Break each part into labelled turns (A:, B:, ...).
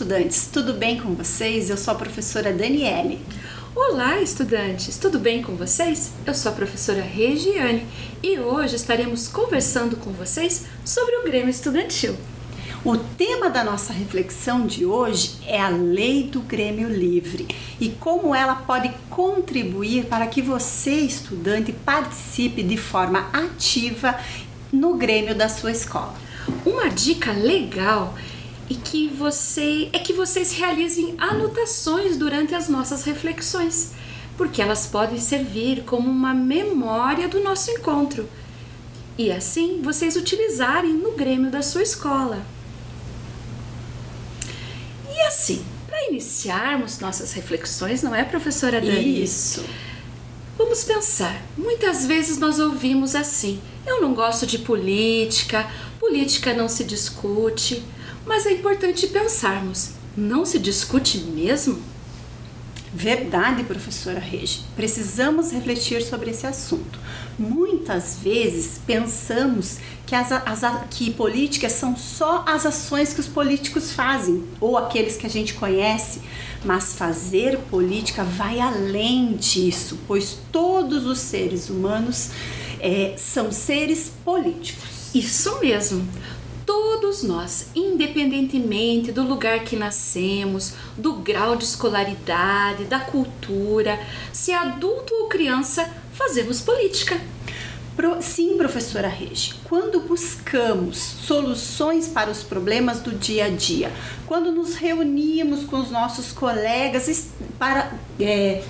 A: estudantes, tudo bem com vocês? Eu sou a professora Daniele.
B: Olá, estudantes, tudo bem com vocês? Eu sou a professora Regiane e hoje estaremos conversando com vocês sobre o Grêmio Estudantil.
A: O tema da nossa reflexão de hoje é a Lei do Grêmio Livre e como ela pode contribuir para que você, estudante, participe de forma ativa no Grêmio da sua escola.
B: Uma dica legal é que vocês realizem anotações durante as nossas reflexões, porque elas podem servir como uma memória do nosso encontro e assim vocês utilizarem no Grêmio da sua escola. E assim, para iniciarmos nossas reflexões, não é, professora Dani?
A: Isso.
B: Vamos pensar, muitas vezes nós ouvimos assim: eu não gosto de política, política não se discute. Mas é importante pensarmos, não se discute mesmo?
A: Verdade, professora Regi. Precisamos refletir sobre esse assunto. Muitas vezes pensamos que políticas são só as ações que os políticos fazem, ou aqueles que a gente conhece, mas fazer política vai além disso, pois todos os seres humanos são seres políticos.
B: Isso mesmo! Todos nós, independentemente do lugar que nascemos, do grau de escolaridade, da cultura, se adulto ou criança, fazemos política.
A: Sim, professora Regi, quando buscamos soluções para os problemas do dia a dia, quando nos reunimos com os nossos colegas para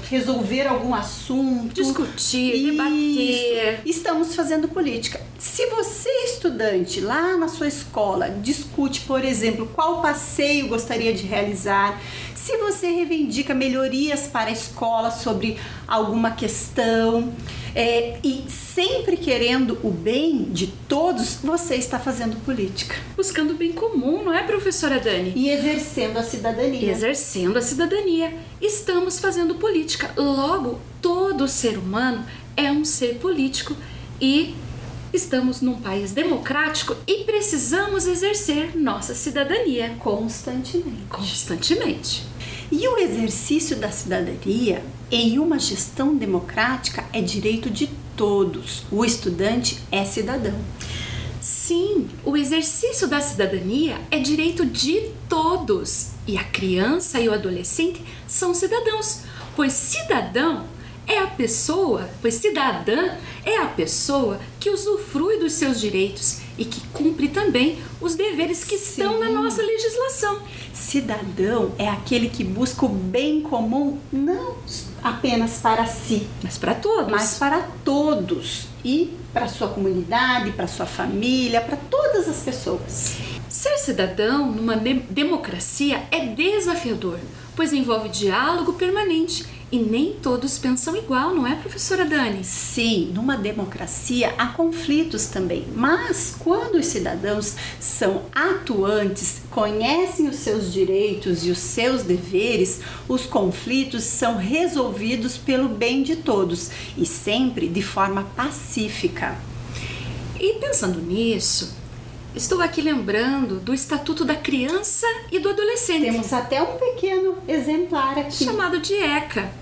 A: resolver algum assunto,
B: discutir, debater,
A: estamos fazendo política. Se você, estudante, lá na sua escola, discute, por exemplo, qual passeio gostaria de realizar, se você reivindica melhorias para a escola sobre alguma questão, e sempre querendo o bem de todos, você está fazendo política.
B: Buscando o bem comum, não é, professora Dani?
A: E exercendo a cidadania.
B: Exercendo a cidadania. Estamos fazendo política. Logo, todo ser humano é um ser político e estamos num país democrático e precisamos exercer nossa cidadania. Constantemente.
A: E o exercício da cidadania em uma gestão democrática é direito de todos. O estudante é cidadão.
B: Sim, o exercício da cidadania é direito de todos. E a criança e o adolescente são cidadãos, pois cidadã é a pessoa que usufrui dos seus direitos e que cumpre também os deveres que estão na nossa legislação.
A: Cidadão é aquele que busca o bem comum não apenas para si,
B: mas para todos.
A: E para sua comunidade, para sua família, para todas as pessoas.
B: Ser cidadão numa democracia é desafiador, pois envolve diálogo permanente e nem todos pensam igual, não é, professora Dani?
A: Sim, numa democracia há conflitos também, mas quando os cidadãos são atuantes, conhecem os seus direitos e os seus deveres, os conflitos são resolvidos pelo bem de todos e sempre de forma pacífica.
B: E pensando nisso, estou aqui lembrando do Estatuto da Criança e do Adolescente.
A: Temos até um pequeno exemplar aqui.
B: Chamado de ECA.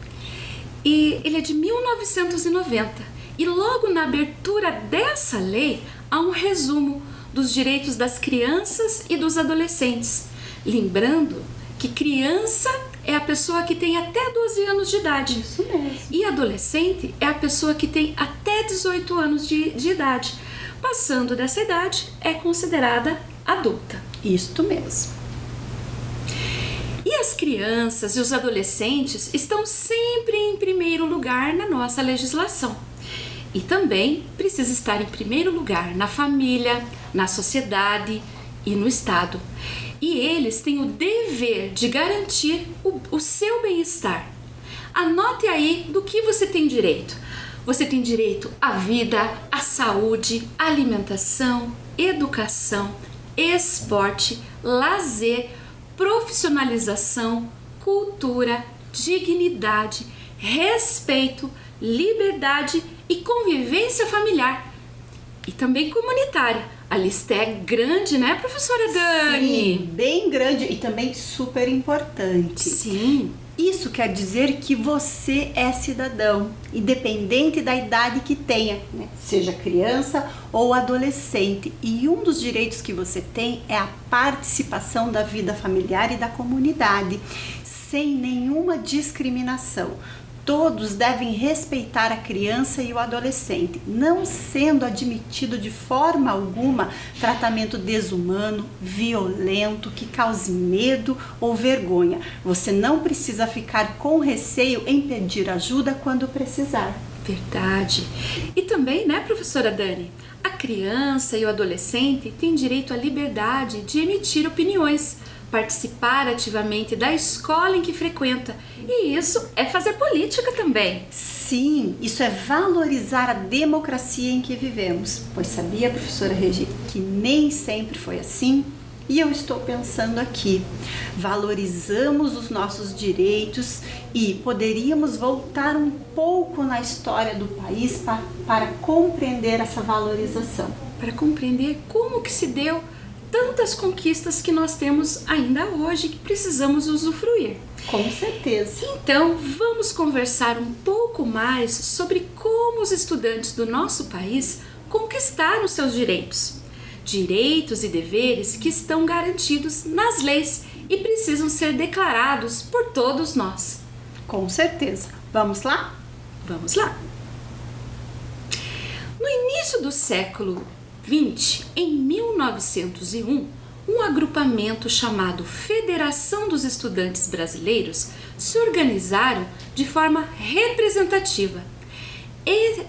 B: E ele é de 1990. E logo na abertura dessa lei, há um resumo dos direitos das crianças e dos adolescentes. Lembrando que criança é a pessoa que tem até 12 anos de idade.
A: Isso mesmo.
B: E adolescente é a pessoa que tem até 18 anos de idade. Passando dessa idade, é considerada adulta.
A: Isto mesmo.
B: E as crianças e os adolescentes estão sempre em primeiro lugar na nossa legislação. E também precisa estar em primeiro lugar na família, na sociedade e no Estado. E eles têm o dever de garantir o seu bem-estar. Anote aí do que você tem direito. Você tem direito à vida, à saúde, à alimentação, educação, esporte, lazer, profissionalização, cultura, dignidade, respeito, liberdade e convivência familiar e também comunitária, A lista é grande, né, professora Dani?
A: Sim, bem grande e também super importante.
B: Sim.
A: Isso quer dizer que você é cidadão, independente da idade que tenha, né? Seja criança ou adolescente. E um dos direitos que você tem é a participação da vida familiar e da comunidade, sem nenhuma discriminação. Todos devem respeitar a criança e o adolescente, não sendo admitido de forma alguma tratamento desumano, violento, que cause medo ou vergonha. Você não precisa ficar com receio em pedir ajuda quando precisar.
B: Verdade. E também, né, professora Dani, a criança e o adolescente têm direito à liberdade de emitir opiniões, participar ativamente da escola em que frequenta. E isso é fazer política também.
A: Sim, isso é valorizar a democracia em que vivemos. Pois sabia, professora Regi, que nem sempre foi assim? E eu estou pensando aqui, valorizamos os nossos direitos e poderíamos voltar um pouco na história do país para compreender essa valorização.
B: Para compreender como que se deu tantas conquistas que nós temos ainda hoje que precisamos usufruir.
A: Com certeza.
B: Então, vamos conversar um pouco mais sobre como os estudantes do nosso país conquistaram seus direitos. Direitos e deveres que estão garantidos nas leis e precisam ser declarados por todos nós.
A: Com certeza. Vamos lá?
B: Vamos lá. No início do século 20, em 1901, um agrupamento chamado Federação dos Estudantes Brasileiros se organizaram de forma representativa.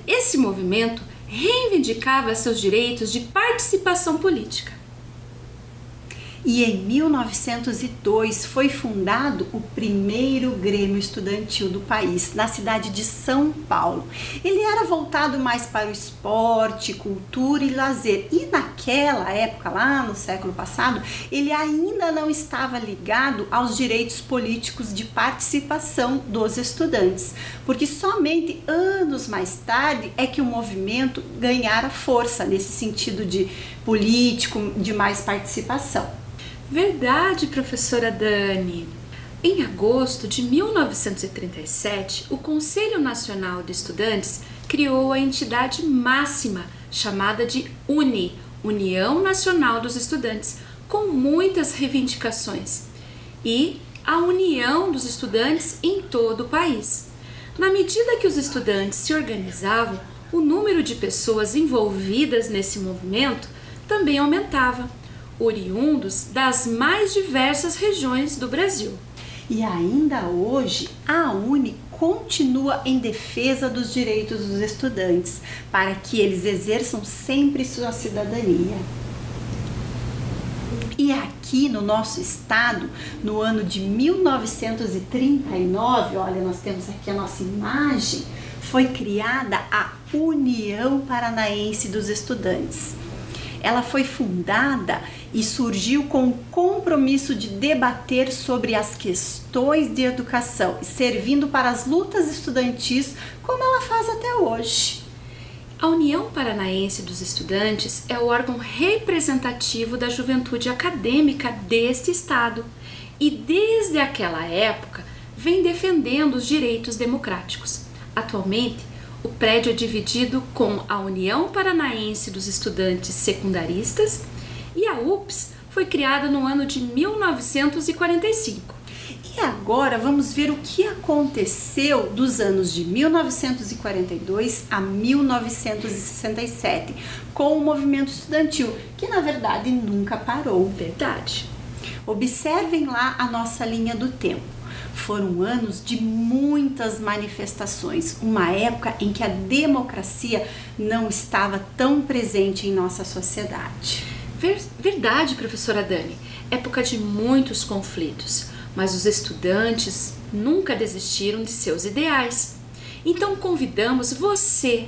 B: Esse movimento reivindicava seus direitos de participação política.
A: E em 1902 foi fundado o primeiro Grêmio Estudantil do país, na cidade de São Paulo. Ele era voltado mais para o esporte, cultura e lazer. E naquela época, lá no século passado, ele ainda não estava ligado aos direitos políticos de participação dos estudantes, porque somente anos mais tarde é que o movimento ganhara força nesse sentido de político, de mais participação.
B: Verdade, professora Dani. Em agosto de 1937, o Conselho Nacional de Estudantes criou a entidade máxima chamada de UNE, União Nacional dos Estudantes, com muitas reivindicações, e a união dos estudantes em todo o país. Na medida que os estudantes se organizavam, o número de pessoas envolvidas nesse movimento também aumentava, oriundos das mais diversas regiões do Brasil.
A: E ainda hoje, a UNE continua em defesa dos direitos dos estudantes, para que eles exerçam sempre sua cidadania. E aqui no nosso estado, no ano de 1939, olha, nós temos aqui a nossa imagem, foi criada a União Paranaense dos Estudantes. Ela foi fundada e surgiu com o compromisso de debater sobre as questões de educação, servindo para as lutas estudantis, como ela faz até hoje.
B: A União Paranaense dos Estudantes é o órgão representativo da juventude acadêmica deste estado e, desde aquela época, vem defendendo os direitos democráticos. Atualmente, o prédio é dividido com a União Paranaense dos Estudantes Secundaristas e a UPS foi criada no ano de 1945.
A: E agora vamos ver o que aconteceu dos anos de 1942 a 1967 com o movimento estudantil, que na verdade nunca parou.
B: Verdade.
A: Observem lá a nossa linha do tempo. Foram anos de muitas manifestações, uma época em que a democracia não estava tão presente em nossa sociedade.
B: Verdade, professora Dani. Época de muitos conflitos, mas os estudantes nunca desistiram de seus ideais. Então convidamos você,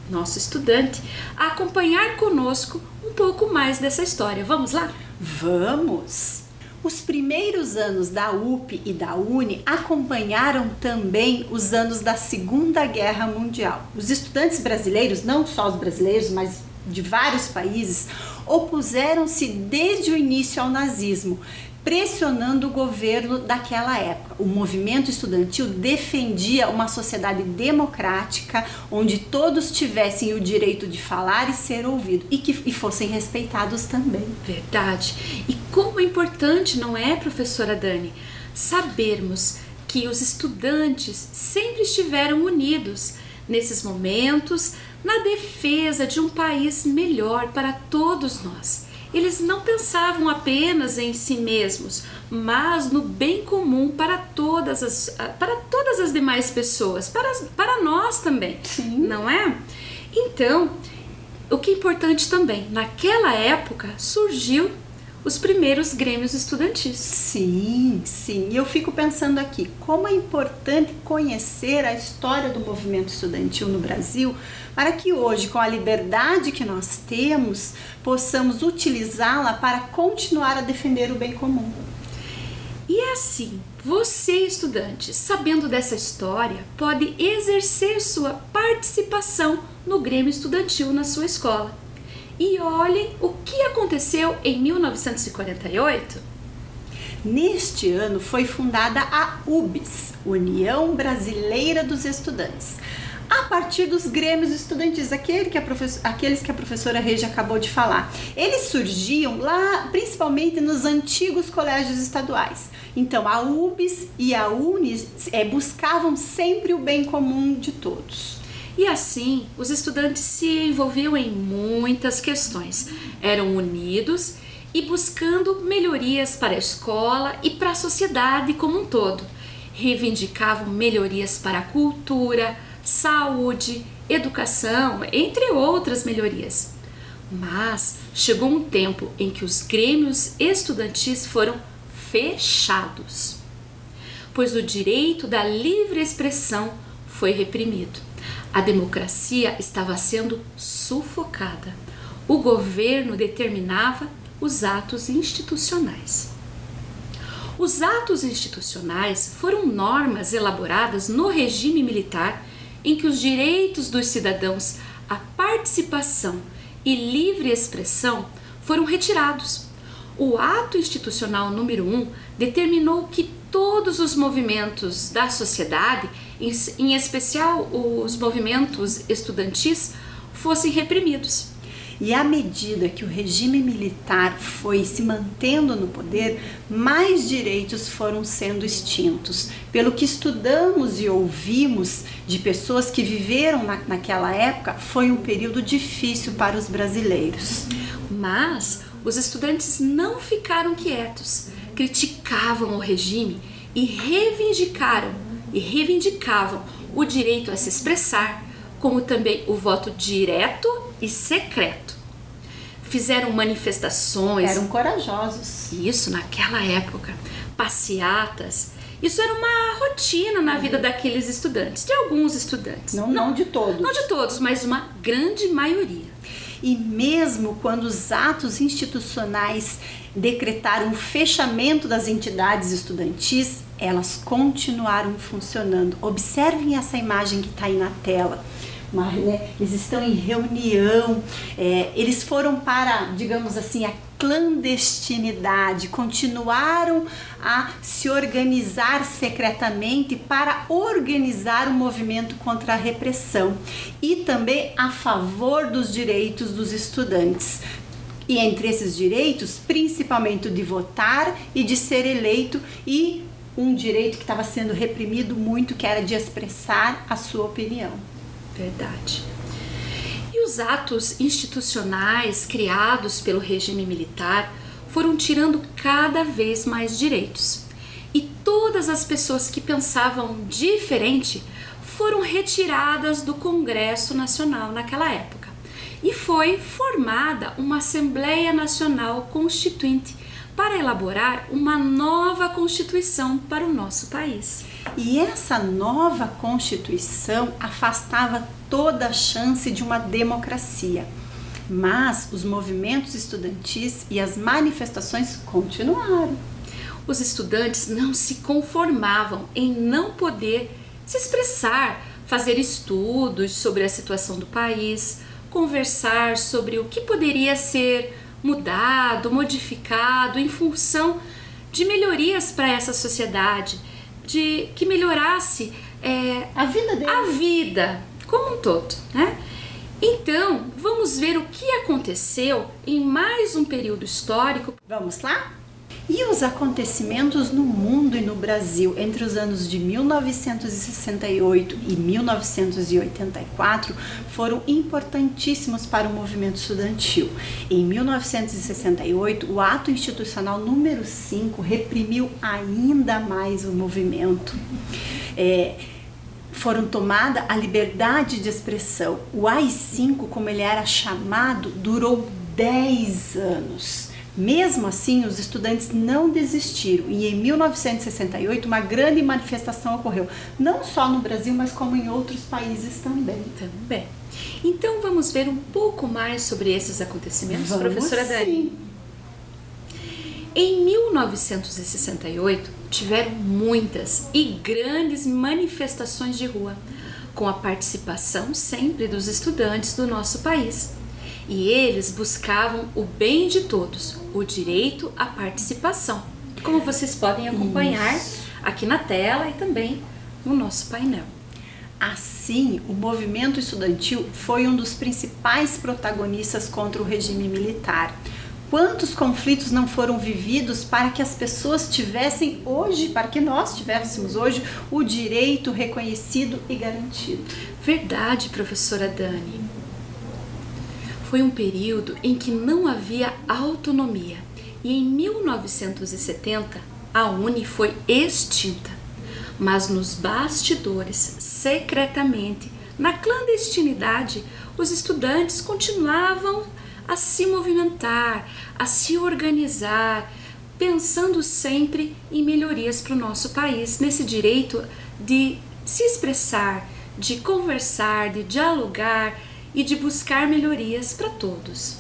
B: nosso estudante, a acompanhar conosco um pouco mais dessa história. Vamos lá?
A: Vamos! Os primeiros anos da UP e da UNE acompanharam também os anos da Segunda Guerra Mundial. Os estudantes brasileiros, não só os brasileiros, mas de vários países, opuseram-se desde o início ao nazismo, pressionando o governo daquela época. O movimento estudantil defendia uma sociedade democrática, onde todos tivessem o direito de falar e ser ouvido, e fossem respeitados também.
B: Verdade. E como é importante, não é, professora Dani, sabermos que os estudantes sempre estiveram unidos nesses momentos na defesa de um país melhor para todos nós. Eles não pensavam apenas em si mesmos, mas no bem comum para todas as demais pessoas, para nós também.
A: Sim.
B: Não é? Então, o que é importante também, naquela época surgiu os primeiros grêmios estudantis.
A: Sim, sim. E eu fico pensando aqui, como é importante conhecer a história do movimento estudantil no Brasil, para que hoje, com a liberdade que nós temos, possamos utilizá-la para continuar a defender o bem comum.
B: E assim, você, estudante, sabendo dessa história, pode exercer sua participação no Grêmio Estudantil na sua escola. E olhem o que aconteceu em 1948.
A: Neste ano foi fundada a UBS, União Brasileira dos Estudantes, a partir dos grêmios estudantis, aqueles que a professora Regia acabou de falar. Eles surgiam lá, principalmente nos antigos colégios estaduais. Então, a UBS e a UNES buscavam sempre o bem comum de todos.
B: E assim, os estudantes se envolviam em muitas questões, eram unidos e buscando melhorias para a escola e para a sociedade como um todo. Reivindicavam melhorias para a cultura, saúde, educação, entre outras melhorias. Mas chegou um tempo em que os grêmios estudantis foram fechados, pois o direito da livre expressão foi reprimido. A democracia estava sendo sufocada. O governo determinava os atos institucionais. Os atos institucionais foram normas elaboradas no regime militar em que os direitos dos cidadãos à participação e livre expressão foram retirados. O ato institucional número 1 determinou que todos os movimentos da sociedade, em especial os movimentos estudantis, fossem reprimidos.
A: E à medida que o regime militar foi se mantendo no poder, mais direitos foram sendo extintos. Pelo que estudamos e ouvimos de pessoas que viveram naquela época, foi um período difícil para os brasileiros.
B: Mas os estudantes não ficaram quietos, criticavam o regime e reivindicavam o direito a se expressar, como também o voto direto e secreto. Fizeram manifestações.
A: Eram corajosos.
B: Isso, naquela época. Passeatas. Isso era uma rotina na vida daqueles estudantes, de alguns estudantes.
A: Não de todos.
B: Não de todos, mas uma grande maioria.
A: E mesmo quando os atos institucionais decretaram o fechamento das entidades estudantis, elas continuaram funcionando. Observem essa imagem que está aí na tela. Eles estão em reunião, eles foram para, digamos assim, a clandestinidade, continuaram a se organizar secretamente para organizar o movimento contra a repressão e também a favor dos direitos dos estudantes. E entre esses direitos, principalmente o de votar e de ser eleito, e um direito que estava sendo reprimido muito, que era de expressar a sua opinião.
B: Verdade. E os atos institucionais criados pelo regime militar foram tirando cada vez mais direitos. E todas as pessoas que pensavam diferente foram retiradas do Congresso Nacional naquela época. E foi formada uma Assembleia Nacional Constituinte para elaborar uma nova Constituição para o nosso país.
A: E essa nova Constituição afastava toda a chance de uma democracia. Mas os movimentos estudantis e as manifestações continuaram.
B: Os estudantes não se conformavam em não poder se expressar, fazer estudos sobre a situação do país, conversar sobre o que poderia ser mudado, modificado em função de melhorias para essa sociedade, de que melhorasse
A: a vida deles.
B: A vida como um todo, né? Então, vamos ver o que aconteceu em mais um período histórico.
A: Vamos lá? E os acontecimentos no mundo e no Brasil entre os anos de 1968 e 1984 foram importantíssimos para o movimento estudantil. Em 1968, o Ato Institucional número 5 reprimiu ainda mais o movimento. Foram tomada a liberdade de expressão. O AI-5, como ele era chamado, durou 10 anos. Mesmo assim, os estudantes não desistiram e em 1968 uma grande manifestação ocorreu, não só no Brasil, mas como em outros países também.
B: Então vamos ver um pouco mais sobre esses acontecimentos, professora Dani?
A: Sim.
B: Em 1968 tiveram muitas e grandes manifestações de rua, com a participação sempre dos estudantes do nosso país. E eles buscavam o bem de todos, o direito à participação, como vocês podem acompanhar aqui na tela e também no nosso painel.
A: Assim, o movimento estudantil foi um dos principais protagonistas contra o regime militar. Quantos conflitos não foram vividos para que as pessoas tivessem hoje, para que nós tivéssemos hoje o direito reconhecido e garantido?
B: Verdade, professora Dani. Foi um período em que não havia autonomia e em 1970 a UNE foi extinta. Mas nos bastidores, secretamente, na clandestinidade, os estudantes continuavam a se movimentar, a se organizar, pensando sempre em melhorias para o nosso país, nesse direito de se expressar, de conversar, de dialogar e de buscar melhorias para todos.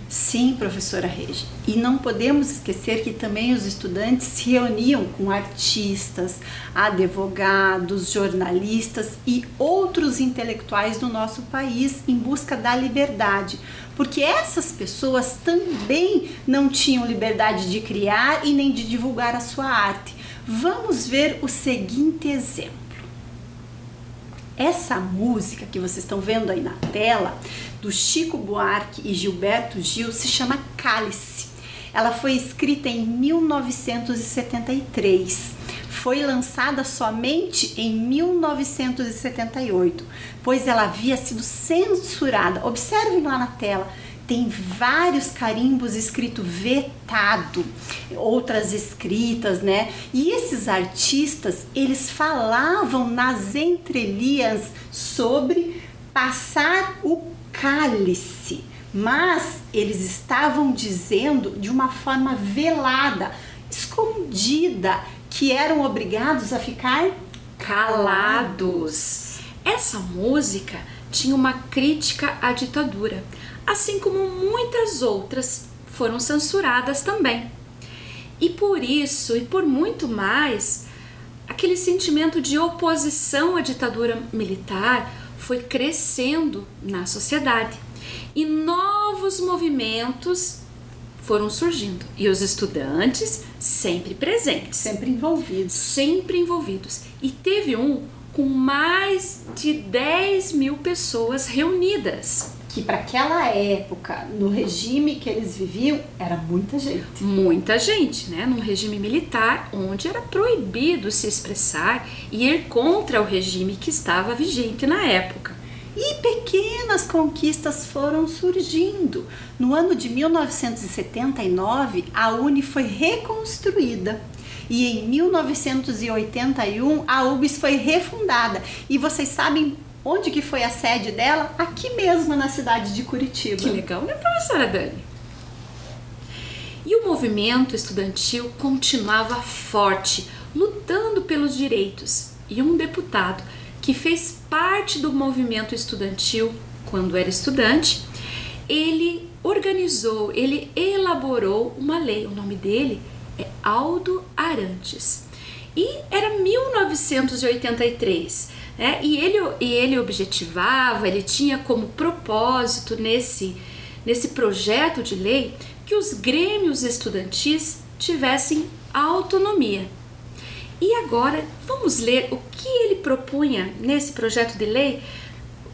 A: Sim, professora Regi. E não podemos esquecer que também os estudantes se reuniam com artistas, advogados, jornalistas e outros intelectuais do nosso país em busca da liberdade, porque essas pessoas também não tinham liberdade de criar e nem de divulgar a sua arte. Vamos ver o seguinte exemplo. Essa música que vocês estão vendo aí na tela, do Chico Buarque e Gilberto Gil, se chama Cálice. Ela foi escrita em 1973. Foi lançada somente em 1978, pois ela havia sido censurada. Observem lá na tela. Tem vários carimbos escrito vetado, outras escritas, né? E esses artistas, eles falavam nas entrelinhas sobre passar o cálice, mas eles estavam dizendo de uma forma velada, escondida, que eram obrigados a ficar calados.
B: Essa música tinha uma crítica à ditadura, assim como muitas outras foram censuradas também. E por isso, e por muito mais, aquele sentimento de oposição à ditadura militar foi crescendo na sociedade. E novos movimentos foram surgindo. E os estudantes sempre presentes.
A: Sempre envolvidos.
B: Sempre envolvidos. E teve um com mais de 10 mil pessoas reunidas.
A: Que para aquela época, no regime que eles viviam, era muita gente.
B: Muita gente, né? Num regime militar onde era proibido se expressar e ir contra o regime que estava vigente na época.
A: E pequenas conquistas foram surgindo. No ano de 1979, a UNE foi reconstruída. E em 1981, a UBS foi refundada. E vocês sabem onde que foi a sede dela? Aqui mesmo, na cidade de Curitiba.
B: Que legal, né, professora Dani? E o movimento estudantil continuava forte, lutando pelos direitos. E um deputado que fez parte do movimento estudantil quando era estudante, ele organizou, ele elaborou uma lei. O nome dele é Aldo Arantes. E era 1983. E ele objetivava, ele tinha como propósito nesse projeto de lei que os grêmios estudantis tivessem autonomia. E agora vamos ler o que ele propunha nesse projeto de lei,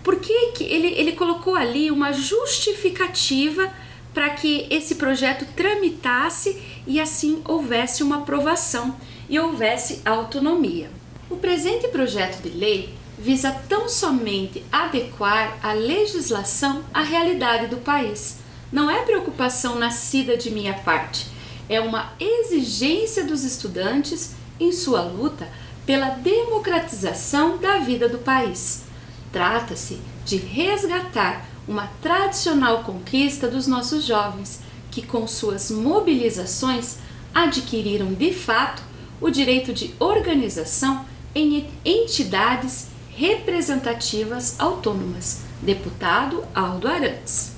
B: porque ele colocou ali uma justificativa para que esse projeto tramitasse e assim houvesse uma aprovação e houvesse autonomia. O presente projeto de lei visa tão somente adequar a legislação à realidade do país. Não é preocupação nascida de minha parte, é uma exigência dos estudantes em sua luta pela democratização da vida do país. Trata-se de resgatar uma tradicional conquista dos nossos jovens, que com suas mobilizações adquiriram de fato o direito de organização em entidades representativas autônomas. Deputado Aldo Arantes.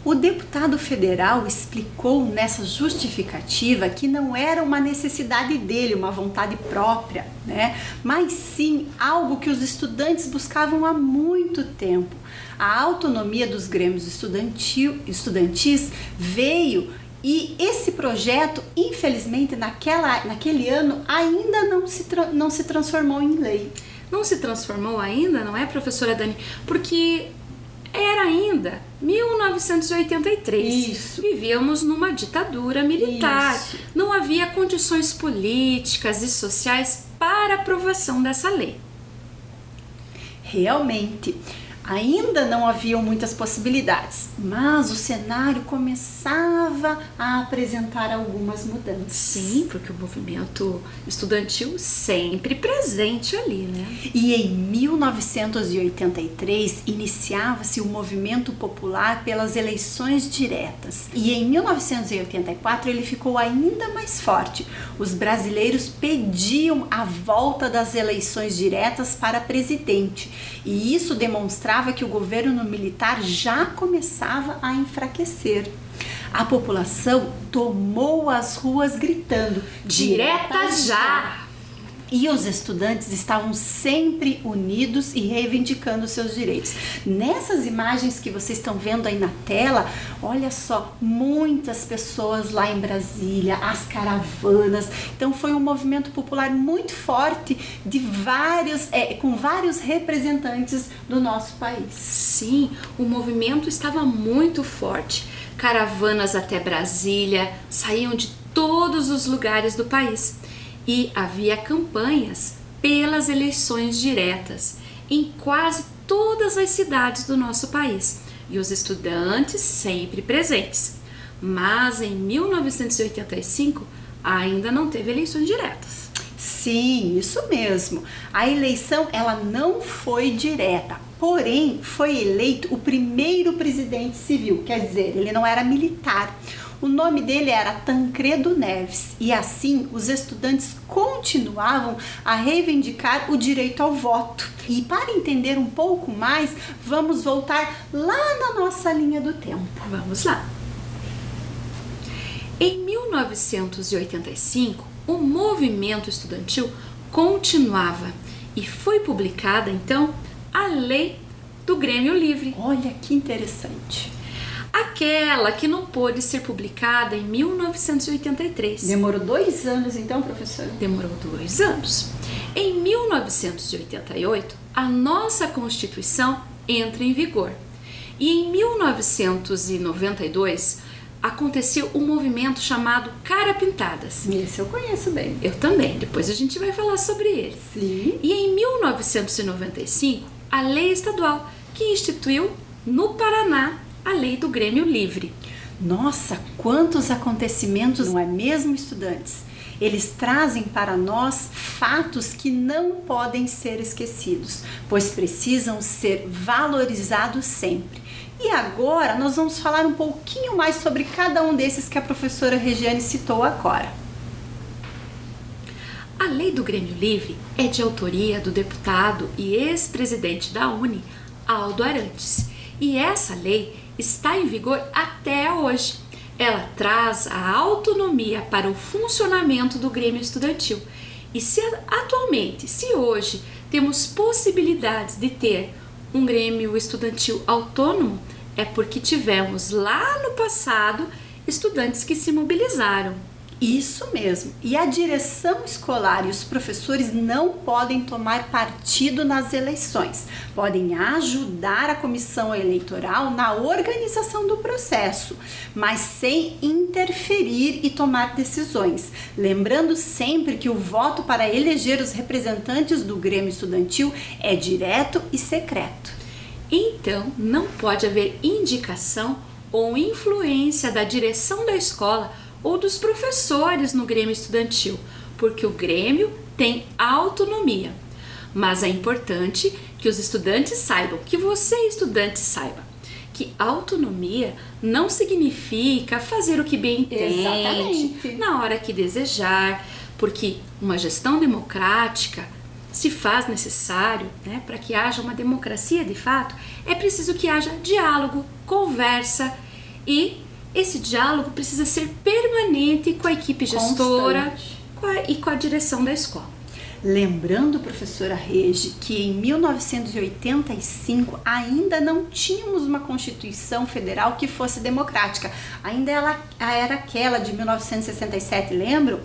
A: O deputado federal explicou nessa justificativa que não era uma necessidade dele, uma vontade própria, né? Mas sim algo que os estudantes buscavam há muito tempo. A autonomia dos grêmios estudantis veio e esse projeto, infelizmente, naquele ano ainda não se transformou em lei.
B: Não se transformou ainda, não é, professora Dani? Porque era ainda 1983.
A: Isso.
B: Vivíamos numa ditadura militar.
A: Isso.
B: Não havia condições políticas e sociais para aprovação dessa lei.
A: Realmente, ainda não haviam muitas possibilidades, mas o cenário começava a apresentar algumas mudanças.
B: Sim, porque o movimento estudantil sempre presente ali, né?
A: E em 1983 iniciava-se o movimento popular pelas eleições diretas. E em 1984 ele ficou ainda mais forte. Os brasileiros pediam a volta das eleições diretas para presidente. E isso demonstrava que o governo militar já começava a enfraquecer. A população tomou as ruas gritando:
B: direta já!
A: E os estudantes estavam sempre unidos e reivindicando seus direitos. Nessas imagens que vocês estão vendo aí na tela, olha só, muitas pessoas lá em Brasília, as caravanas. Então foi um movimento popular muito forte de com vários representantes do nosso país.
B: Sim, o movimento estava muito forte. Caravanas até Brasília saíam de todos os lugares do país. E havia campanhas pelas eleições diretas em quase todas as cidades do nosso país e os estudantes sempre presentes. Mas em 1985 ainda não teve eleições diretas.
A: Sim, isso mesmo. A eleição ela não foi direta, porém foi eleito o primeiro presidente civil, quer dizer, ele não era militar. O nome dele era Tancredo Neves e assim os estudantes continuavam a reivindicar o direito ao voto. E para entender um pouco mais, vamos voltar lá na nossa linha do tempo.
B: Vamos lá. Em 1985, o movimento estudantil continuava e foi publicada então a Lei do Grêmio Livre.
A: Olha que interessante.
B: Aquela que não pôde ser publicada em 1983.
A: Demorou 2 anos então, professora?
B: Demorou 2 anos. Em 1988, a nossa Constituição entra em vigor. E em 1992, aconteceu um movimento chamado Cara Pintadas.
A: Esse eu conheço bem.
B: Eu também, depois a gente vai falar sobre ele.
A: Sim.
B: E em 1995, a lei estadual que instituiu no Paraná a Lei do Grêmio Livre.
A: Nossa, quantos acontecimentos, não é mesmo, estudantes? Eles trazem para nós fatos que não podem ser esquecidos, pois precisam ser valorizados sempre. E agora nós vamos falar um pouquinho mais sobre cada um desses que a professora Regiane citou agora.
B: A Lei do Grêmio Livre é de autoria do deputado e ex-presidente da UNE, Aldo Arantes. E essa lei está em vigor até hoje. Ela traz a autonomia para o funcionamento do Grêmio Estudantil. E se hoje temos possibilidades de ter um Grêmio Estudantil autônomo, é porque tivemos lá no passado estudantes que se mobilizaram.
A: Isso mesmo. E a direção escolar e os professores não podem tomar partido nas eleições. Podem ajudar a comissão eleitoral na organização do processo, mas sem interferir e tomar decisões. Lembrando sempre que o voto para eleger os representantes do Grêmio Estudantil é direto e secreto.
B: Então, não pode haver indicação ou influência da direção da escola ou dos professores no Grêmio Estudantil, porque o Grêmio tem autonomia. Mas é importante que os estudantes saibam, que você, estudante, saiba, que autonomia não significa fazer o que bem entende,
A: exatamente,
B: na hora que desejar, porque uma gestão democrática se faz necessário, né, para que haja uma democracia de fato, é preciso que haja diálogo, conversa e esse diálogo precisa ser permanente com a equipe gestora e com a direção da escola.
A: Lembrando, professora Regi, que em 1985 ainda não tínhamos uma Constituição Federal que fosse democrática. Ainda ela era aquela de 1967, lembram?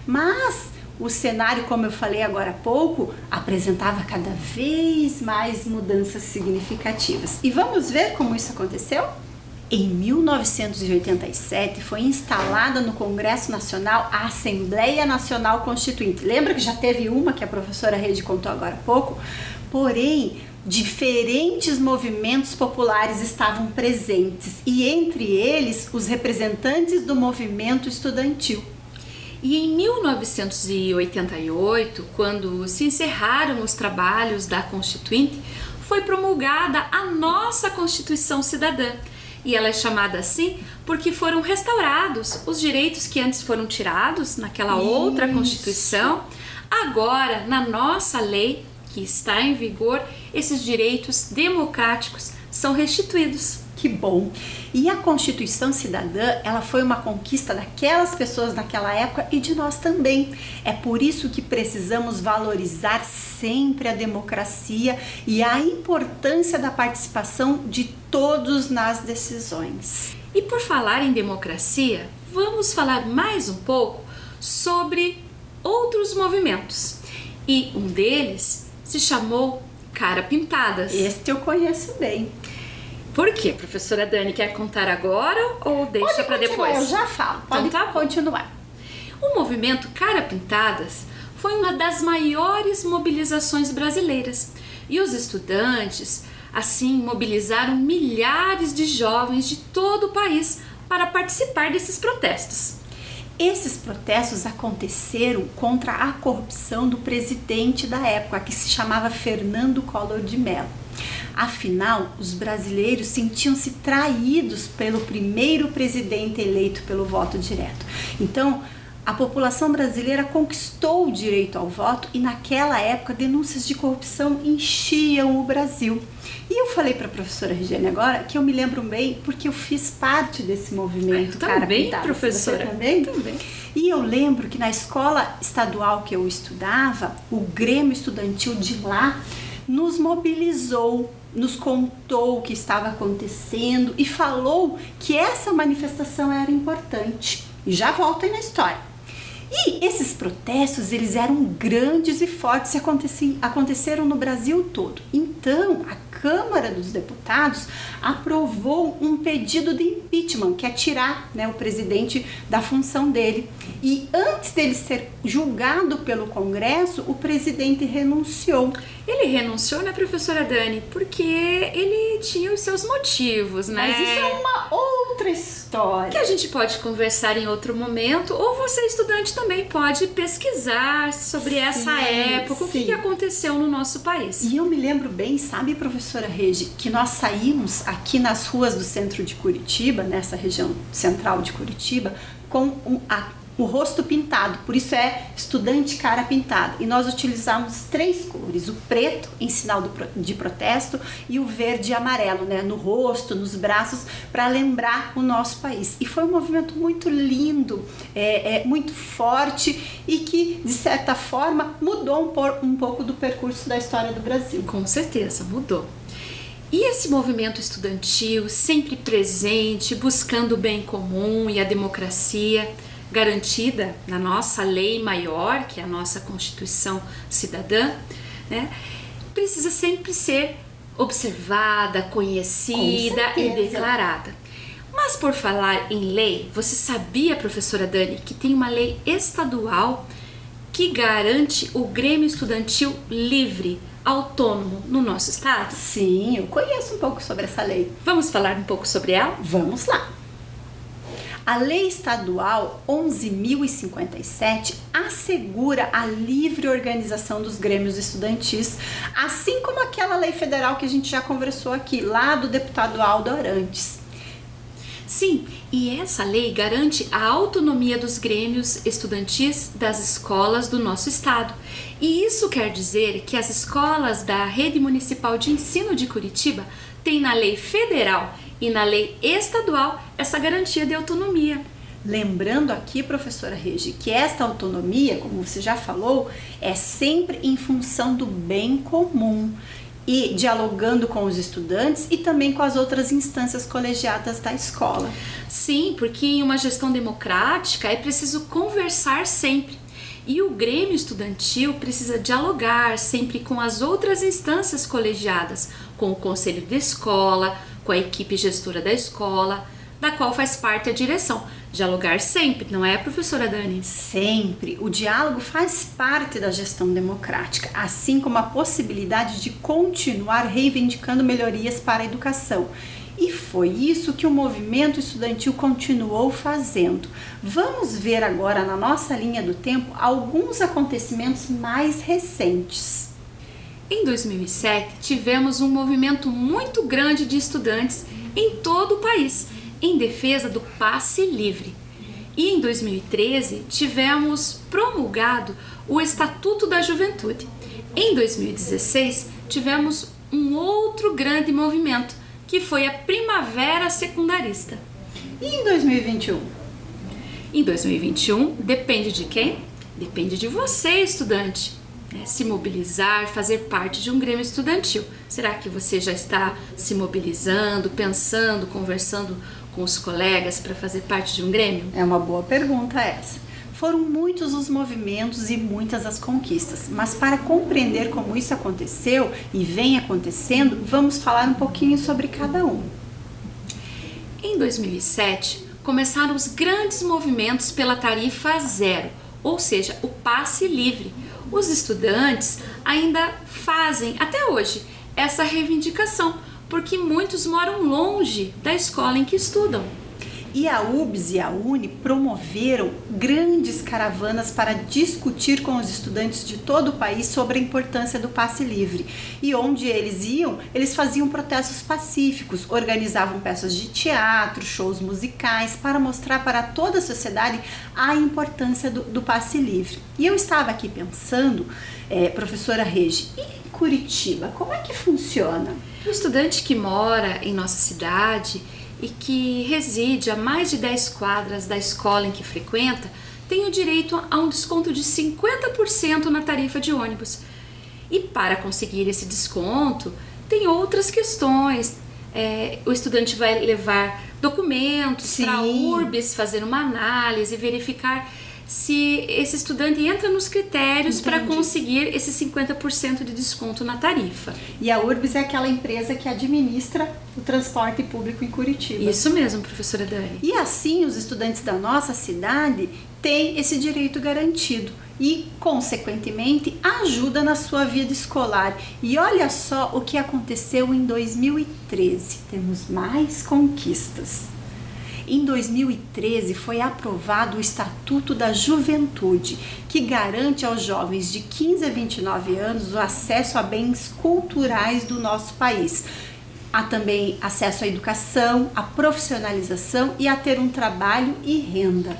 A: Mas o cenário, como eu falei agora há pouco, apresentava cada vez mais mudanças significativas. E vamos ver como isso aconteceu? Em 1987 foi instalada no Congresso Nacional a Assembleia Nacional Constituinte. Lembra que já teve uma que a professora Regi contou agora há pouco? Porém, diferentes movimentos populares estavam presentes e entre eles os representantes do movimento estudantil.
B: E em 1988, quando se encerraram os trabalhos da Constituinte, foi promulgada a nossa Constituição Cidadã. E ela é chamada assim porque foram restaurados os direitos que antes foram tirados naquela outra Constituição. Agora, na nossa lei, que está em vigor, esses direitos democráticos são restituídos.
A: Que bom! E a Constituição Cidadã, ela foi uma conquista daquelas pessoas naquela época e de nós também. É por isso que precisamos valorizar sempre a democracia e a importância da participação de todos nas decisões.
B: E por falar em democracia, vamos falar mais um pouco sobre outros movimentos. E um deles se chamou Cara Pintadas.
A: Este eu conheço bem.
B: Por quê, professora Dani? Quer contar agora ou deixa para depois?
A: Eu já falo. Pode continuar.
B: O movimento Cara Pintadas foi uma das maiores mobilizações brasileiras. E os estudantes, assim, mobilizaram milhares de jovens de todo o país para participar desses protestos.
A: Esses protestos aconteceram contra a corrupção do presidente da época, que se chamava Fernando Collor de Mello. Afinal, os brasileiros sentiam-se traídos pelo primeiro presidente eleito pelo voto direto. Então, a população brasileira conquistou o direito ao voto e naquela época denúncias de corrupção enchiam o Brasil. E eu falei para a professora Regiane agora que eu me lembro bem porque eu fiz parte desse movimento.
B: Também, professora.
A: Você também?
B: Também.
A: E eu lembro que na escola estadual que eu estudava, o Grêmio Estudantil de lá nos mobilizou, nos contou o que estava acontecendo e falou que essa manifestação era importante. E já volto aí na história. E esses protestos, eles eram grandes e fortes e aconteceram no Brasil todo. Então, a Câmara dos Deputados aprovou um pedido de impeachment, que é tirar, né, o presidente da função dele. E antes dele ser julgado pelo Congresso, o presidente renunciou.
B: Ele renunciou, né, professora Dani? Porque ele tinha os seus motivos, né?
A: Mas isso é uma outra história.
B: Que a gente pode conversar em outro momento, ou você, estudante, também pode pesquisar sobre essa época, o que aconteceu no nosso país.
A: E eu me lembro bem, sabe, professora Regi, que nós saímos aqui nas ruas do centro de Curitiba, nessa região central de Curitiba, com o rosto pintado, por isso é estudante cara pintado. E nós utilizamos 3 cores, o preto em sinal de protesto e o verde e amarelo, né, no rosto, nos braços, para lembrar o nosso país. E foi um movimento muito lindo, muito forte e que, de certa forma, mudou um pouco do percurso da história do Brasil.
B: Com certeza, mudou. E esse movimento estudantil, sempre presente, buscando o bem comum e a democracia, garantida na nossa lei maior, que é a nossa Constituição Cidadã, né, precisa sempre ser observada, conhecida e declarada. Mas por falar em lei, você sabia, professora Dani, que tem uma lei estadual que garante o Grêmio Estudantil livre, autônomo no nosso estado?
A: Sim, eu conheço um pouco sobre essa lei.
B: Vamos falar um pouco sobre ela?
A: Vamos lá. A Lei Estadual 11.057 assegura a livre organização dos grêmios estudantis, assim como aquela lei federal que a gente já conversou aqui, lá do deputado Aldo Arantes.
B: Sim, e essa lei garante a autonomia dos grêmios estudantis das escolas do nosso estado. E isso quer dizer que as escolas da Rede Municipal de Ensino de Curitiba têm na lei federal e na lei estadual essa garantia de autonomia.
A: Lembrando aqui, professora Regi, que esta autonomia, como você já falou, é sempre em função do bem comum e dialogando com os estudantes e também com as outras instâncias colegiadas da escola.
B: Sim, porque em uma gestão democrática é preciso conversar sempre. E o Grêmio Estudantil precisa dialogar sempre com as outras instâncias colegiadas, com o conselho de escola, com a equipe gestora da escola, da qual faz parte a direção. Dialogar sempre, não é, professora Dani?
A: Sempre. O diálogo faz parte da gestão democrática, assim como a possibilidade de continuar reivindicando melhorias para a educação. E foi isso que o movimento estudantil continuou fazendo. Vamos ver agora na nossa linha do tempo alguns acontecimentos mais recentes.
B: Em 2007, tivemos um movimento muito grande de estudantes em todo o país em defesa do passe livre. E em 2013, tivemos promulgado o Estatuto da Juventude. Em 2016, tivemos um outro grande movimento, que foi a Primavera Secundarista.
A: E em 2021?
B: Em 2021, depende de quem? Depende de você, estudante. Se mobilizar, fazer parte de um grêmio estudantil. Será que você já está se mobilizando, pensando, conversando com os colegas para fazer parte de um grêmio?
A: É uma boa pergunta essa. Foram muitos os movimentos e muitas as conquistas, mas para compreender como isso aconteceu e vem acontecendo, vamos falar um pouquinho sobre cada um.
B: Em 2007, começaram os grandes movimentos pela tarifa zero, ou seja, o passe livre. Os estudantes ainda fazem, até hoje, essa reivindicação, porque muitos moram longe da escola em que estudam.
A: E a UBS e a UNE promoveram grandes caravanas para discutir com os estudantes de todo o país sobre a importância do passe livre. E onde eles iam, eles faziam protestos pacíficos, organizavam peças de teatro, shows musicais, para mostrar para toda a sociedade a importância do passe livre. E eu estava aqui pensando, professora Regi, e em Curitiba, como é que funciona?
B: O estudante que mora em nossa cidade e que reside a mais de 10 quadras da escola em que frequenta, tem o direito a um desconto de 50% na tarifa de ônibus. E para conseguir esse desconto, tem outras questões. O estudante vai levar documentos para a URBS, fazer uma análise, verificar se esse estudante entra nos critérios para conseguir esse 50% de desconto na tarifa.
A: E a URBS é aquela empresa que administra o transporte público em Curitiba.
B: Isso mesmo, professora Dani.
A: E assim os estudantes da nossa cidade têm esse direito garantido e, consequentemente, ajuda na sua vida escolar. E olha só o que aconteceu em 2013. Temos mais conquistas. Em 2013 foi aprovado o Estatuto da Juventude, que garante aos jovens de 15 a 29 anos o acesso a bens culturais do nosso país. Há também acesso à educação, à profissionalização e a ter um trabalho e renda.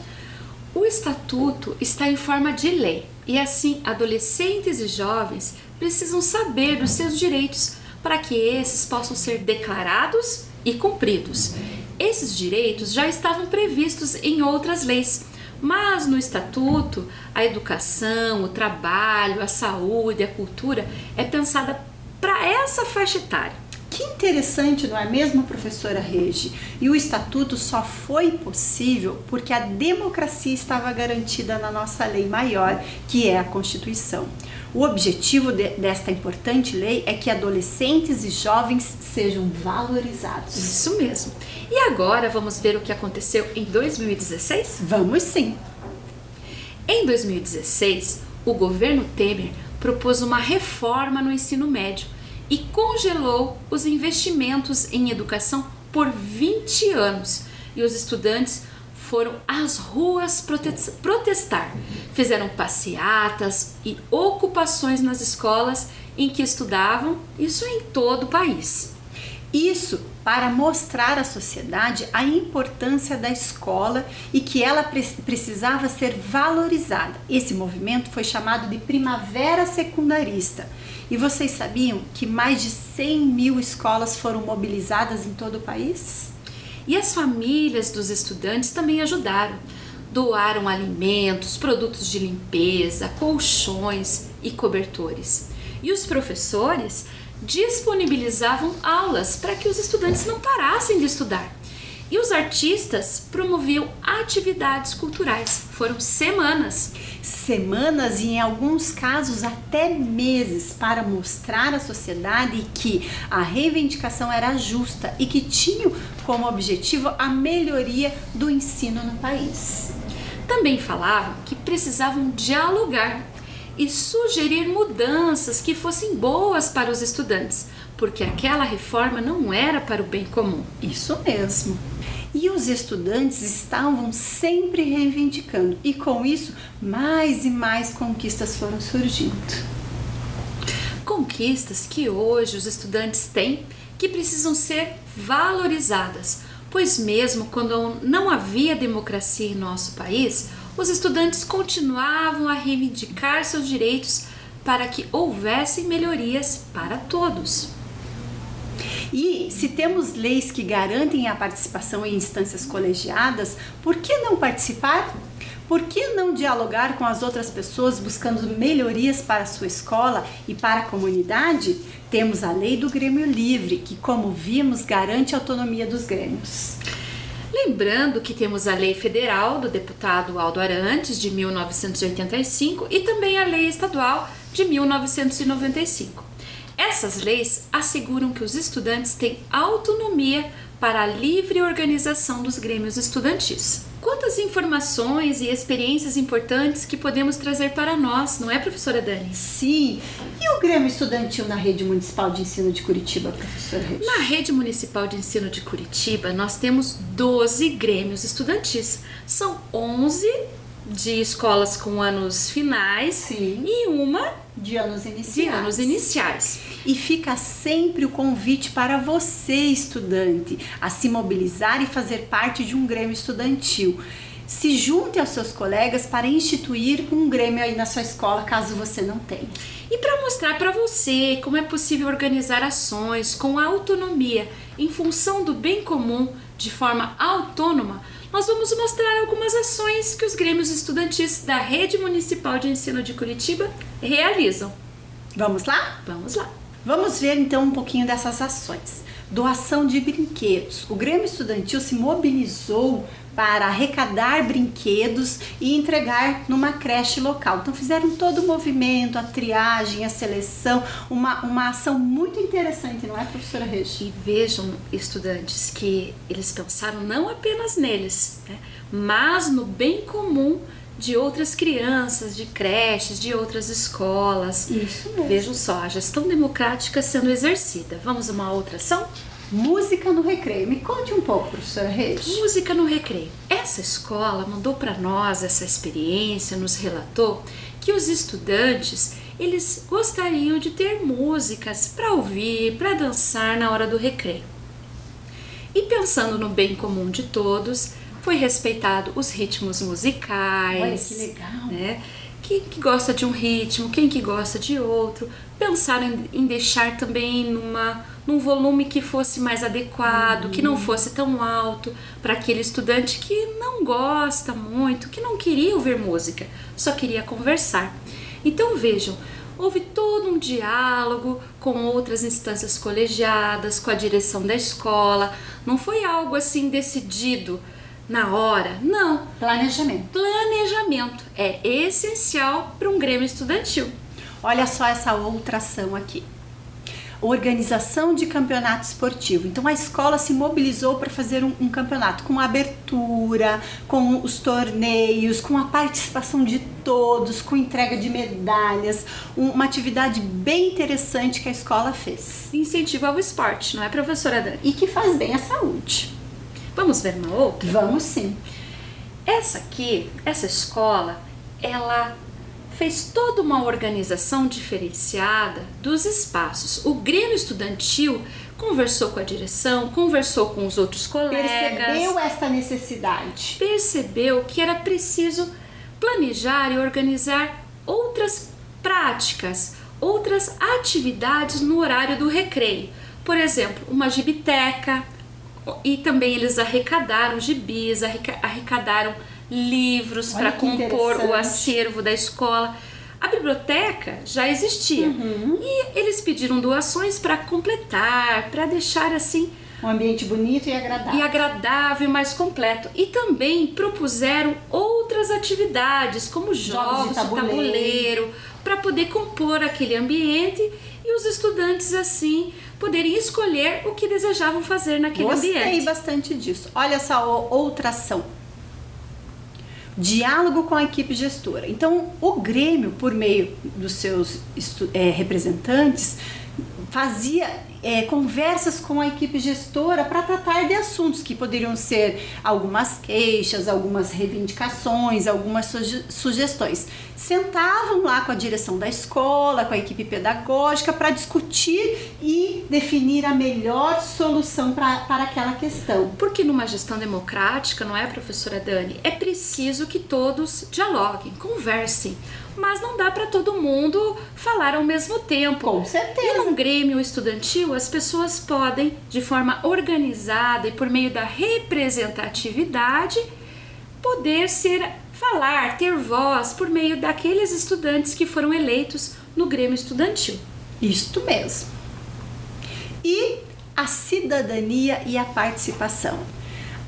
B: O Estatuto está em forma de lei e assim adolescentes e jovens precisam saber dos seus direitos para que esses possam ser declarados e cumpridos. Esses direitos já estavam previstos em outras leis, mas no Estatuto, a educação, o trabalho, a saúde, a cultura é pensada para essa faixa etária.
A: Que Que interessante, não é mesmo, professora Regi? E o Estatuto só foi possível porque a democracia estava garantida na nossa lei maior, que é a Constituição. O objetivo desta importante lei é que adolescentes e jovens sejam valorizados.
B: Isso mesmo. E agora vamos ver o que aconteceu em 2016?
A: Vamos sim!
B: Em 2016, o governo Temer propôs uma reforma no ensino médio e congelou os investimentos em educação por 20 anos. E os estudantes foram às ruas protestar. Fizeram passeatas e ocupações nas escolas em que estudavam, isso em todo o país.
A: Isso para mostrar à sociedade a importância da escola e que ela precisava ser valorizada. Esse movimento foi chamado de Primavera Secundarista. E vocês sabiam que mais de 100 mil escolas foram mobilizadas em todo o país?
B: E as famílias dos estudantes também ajudaram. Doaram alimentos, produtos de limpeza, colchões e cobertores. E os professores disponibilizavam aulas para que os estudantes não parassem de estudar. E os artistas promoviam atividades culturais. Foram semanas.
A: Semanas e, em alguns casos, até meses, para mostrar à sociedade que a reivindicação era justa e que tinham como objetivo a melhoria do ensino no país.
B: Também falavam que precisavam dialogar e sugerir mudanças que fossem boas para os estudantes, porque aquela reforma não era para o bem comum.
A: Isso mesmo. E os estudantes estavam sempre reivindicando, e com isso mais e mais conquistas foram surgindo.
B: Conquistas que hoje os estudantes têm, que precisam ser valorizadas, pois mesmo quando não havia democracia em nosso país, os estudantes continuavam a reivindicar seus direitos para que houvessem melhorias para todos.
A: E se temos leis que garantem a participação em instâncias colegiadas, por que não participar? Por que não dialogar com as outras pessoas buscando melhorias para a sua escola e para a comunidade? Temos a lei do Grêmio Livre, que, como vimos, garante a autonomia dos grêmios.
B: Lembrando que temos a Lei Federal do deputado Aldo Arantes, de 1985, e também a Lei Estadual de 1995. Essas leis asseguram que os estudantes têm autonomia para a livre organização dos grêmios estudantis. Quantas informações e experiências importantes que podemos trazer para nós, não é, professora Dani?
A: Sim. E o Grêmio Estudantil na Rede Municipal de Ensino de Curitiba, professora Regi?
B: Na Rede Municipal de Ensino de Curitiba, nós temos 12 grêmios estudantis. São 11 de escolas com anos finais.
A: Sim.
B: E uma
A: de anos iniciais. E fica sempre o convite para você, estudante, a se mobilizar e fazer parte de um grêmio estudantil. Se junte aos seus colegas para instituir um grêmio aí na sua escola, caso você não tenha.
B: E para mostrar para você como é possível organizar ações com autonomia em função do bem comum de forma autônoma, nós vamos mostrar algumas ações que os grêmios estudantis da Rede Municipal de Ensino de Curitiba realizam.
A: Vamos lá?
B: Vamos lá.
A: Vamos ver então um pouquinho dessas ações. Doação de brinquedos. O Grêmio Estudantil se mobilizou para arrecadar brinquedos e entregar numa creche local. Então fizeram todo o movimento, a triagem, a seleção, uma ação muito interessante, não é, professora Regi?
B: E vejam, estudantes, que eles pensaram não apenas neles, né, mas no bem comum de outras crianças, de creches, de outras escolas.
A: Isso mesmo.
B: Vejam só, a gestão democrática sendo exercida. Vamos a uma outra ação?
A: Música no recreio. Me conte um pouco, professora Regi.
B: Música no recreio. Essa escola mandou para nós essa experiência, nos relatou que os estudantes, eles gostariam de ter músicas para ouvir, para dançar na hora do recreio. E pensando no bem comum de todos, foi respeitado os ritmos musicais.
A: Olha que legal.
B: Né? Quem que gosta de um ritmo, quem que gosta de outro. Pensaram em deixar também num volume que fosse mais adequado, que não fosse tão alto, para aquele estudante que não gosta muito, que não queria ouvir música, só queria conversar. Então vejam, houve todo um diálogo com outras instâncias colegiadas, com a direção da escola. Não foi algo assim decidido na hora, não.
A: Planejamento.
B: Planejamento é essencial para um grêmio estudantil.
A: Olha só essa outra ação aqui. Organização de campeonato esportivo. Então a escola se mobilizou para fazer um campeonato com abertura, com os torneios, com a participação de todos, com entrega de medalhas, uma atividade bem interessante que a escola fez.
B: Incentivo ao esporte, não é, professora Dani?
A: E que faz bem à saúde.
B: Vamos ver uma outra?
A: Vamos sim.
B: Essa escola, ela fez toda uma organização diferenciada dos espaços. O Grêmio Estudantil conversou com a direção, conversou com os outros colegas.
A: Percebeu essa necessidade.
B: Percebeu que era preciso planejar e organizar outras práticas, outras atividades no horário do recreio. Por exemplo, uma gibiteca, e também eles arrecadaram gibis, arrecadaram livros para compor o acervo da escola. A biblioteca já existia e eles pediram doações para completar, para deixar assim
A: um ambiente bonito e agradável.
B: E agradável, mais completo. E também propuseram outras atividades, como jogos de tabuleiro, para poder compor aquele ambiente e os estudantes assim poderem escolher o que desejavam fazer naquele ambiente.
A: Gostei bastante disso. Olha essa outra ação. Diálogo com a equipe gestora. Então, o Grêmio, por meio dos seus representantes, fazia conversas com a equipe gestora para tratar de assuntos que poderiam ser algumas queixas, algumas reivindicações, algumas sugestões. Sentavam lá com a direção da escola, com a equipe pedagógica para discutir e definir a melhor solução para aquela questão.
B: Porque numa gestão democrática, não é, professora Dani? É preciso que todos dialoguem, conversem. Mas não dá para todo mundo falar ao mesmo tempo.
A: Com certeza.
B: E num grêmio estudantil, as pessoas podem, de forma organizada e por meio da representatividade, poder falar, ter voz por meio daqueles estudantes que foram eleitos no grêmio estudantil.
A: Isto mesmo. E a cidadania e a participação.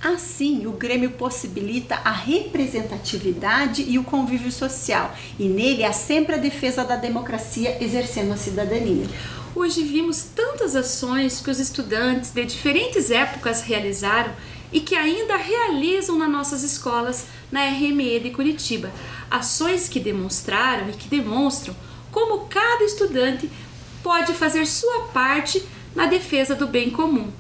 A: Assim, o Grêmio possibilita a representatividade e o convívio social, e nele há sempre a defesa da democracia exercendo a cidadania.
B: Hoje vimos tantas ações que os estudantes de diferentes épocas realizaram e que ainda realizam nas nossas escolas na RME de Curitiba. Ações que demonstraram e que demonstram como cada estudante pode fazer sua parte na defesa do bem comum.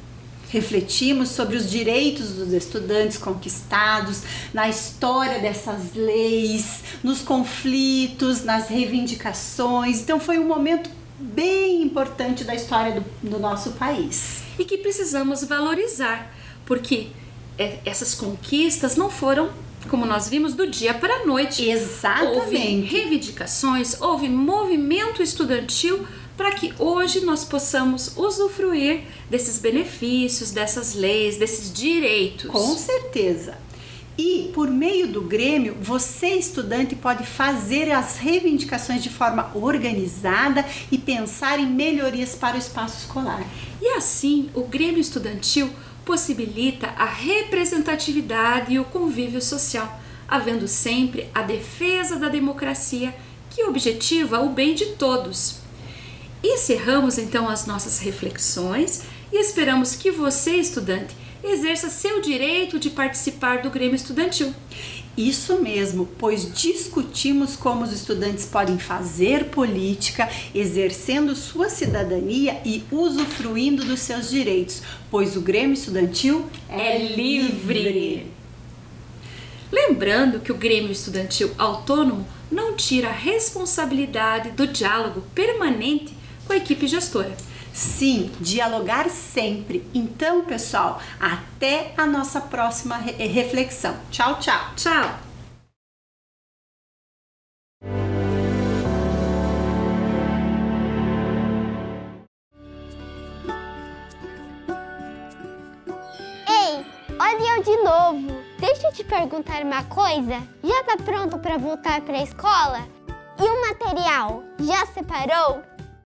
A: Refletimos sobre os direitos dos estudantes conquistados, na história dessas leis, nos conflitos, nas reivindicações. Então foi um momento bem importante da história do nosso país.
B: E que precisamos valorizar, porque essas conquistas não foram, como nós vimos, do dia para a noite.
A: Exatamente.
B: Houve reivindicações, houve movimento estudantil para que hoje nós possamos usufruir desses benefícios, dessas leis, desses direitos.
A: Com certeza. E por meio do Grêmio, você, estudante, pode fazer as reivindicações de forma organizada e pensar em melhorias para o espaço escolar.
B: E assim, o Grêmio Estudantil possibilita a representatividade e o convívio social, havendo sempre a defesa da democracia que objetiva o bem de todos. Encerramos então as nossas reflexões e esperamos que você, estudante, exerça seu direito de participar do Grêmio Estudantil.
A: Isso mesmo, pois discutimos como os estudantes podem fazer política, exercendo sua cidadania e usufruindo dos seus direitos, pois o Grêmio Estudantil é livre.
B: Lembrando que o Grêmio Estudantil Autônomo não tira a responsabilidade do diálogo permanente com a equipe gestora.
A: Sim, dialogar sempre. Então, pessoal, até a nossa próxima reflexão. Tchau, tchau.
B: Tchau.
C: Ei, olha eu de novo. Deixa eu te perguntar uma coisa. Já tá pronto para voltar para a escola? E o material? Já separou?